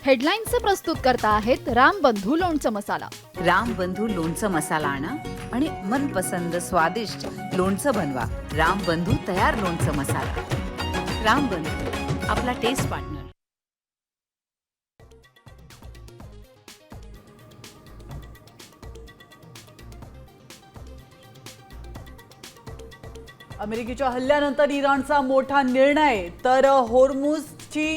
हेडलाईन्सचे प्रस्तुतकर्ता आहेत रामबंधू लोणचं मसाला। रामबंधू लोणचं मसाला आणा आणि मनपसंद स्वादिष्ट लोणचं बनवा। रामबंधू तयार लोणचं मसाला। रामबंधू, आपला टेस्ट पार्टनर। अमेरिकेच्या हल्ल्यानंतर इराणचा मोठा निर्णय, तर होर्मुझची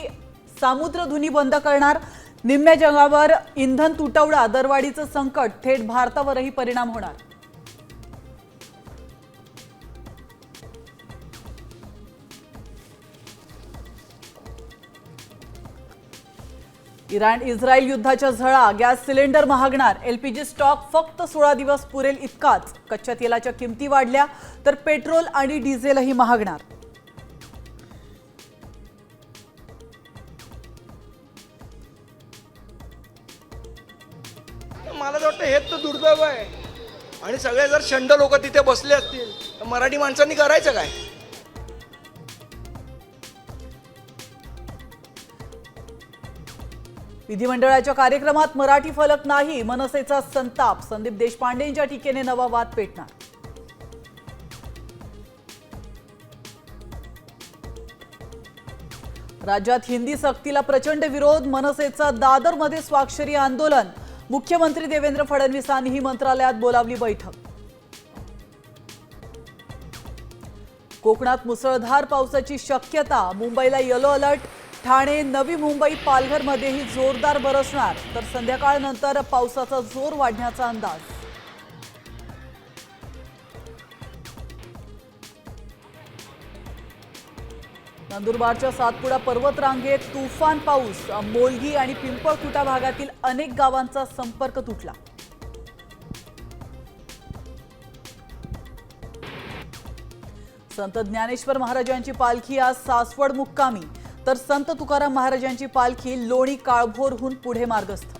सामुद्रधुनी बंद करणार। निम्म्या जगावर इंधन तुटवडा, दरवाढीचं संकट, थेट भारतावरही परिणाम होणार। इराण इस्रायल युद्धाच्या झळा, गॅस सिलेंडर महागणार, एलपीजी स्टॉक फक्त 16 दिवस पुरेल इतकाच। कच्च्या तेलाच्या किमती वाढल्या तर पेट्रोल आणि डिझेलही महागणार। मला तर वाटतं हेच तर दुर्दैव आहे। आणि सगळे जर शंड लोक तिथे बसले असतील तर मराठी माणसांनी करायचं काय? विधिमंडळाच्या कार्यक्रमात मराठी फलक नाही, मनसेचा संताप। संदीप देशपांडेंच्या टीकेने नवा वाद पेटणार। राज्यात हिंदी सक्तीला प्रचंड विरोध, मनसेचा दादरमध्ये स्वाक्षरी आंदोलन। मुख्यमंत्री देवेंद्र फडणवीसांनीही मंत्रालयात बोलावली बैठक। कोकणात मुसळधार पावसाची शक्यता, मुंबईला येलो अलर्ट। ठाणे, नवी मुंबई, पालघरमध्येही जोरदार बरसणार, तर संध्याकाळनंतर पावसाचा जोर वाढण्याचा अंदाज। नंदुरबारच्या सातपुडा पर्वत रांगेत तुफान पाऊस, मोलगी आणि पिंपळखुटा भागातील अनेक गावांचा संपर्क तुटला। संत ज्ञानेश्वर महाराजांची पालखी आज सासवड मुक्कामी, तर संत तुकाराम महाराजांची पालखी लोणी काळभोरहून पुढे मार्गस्थ।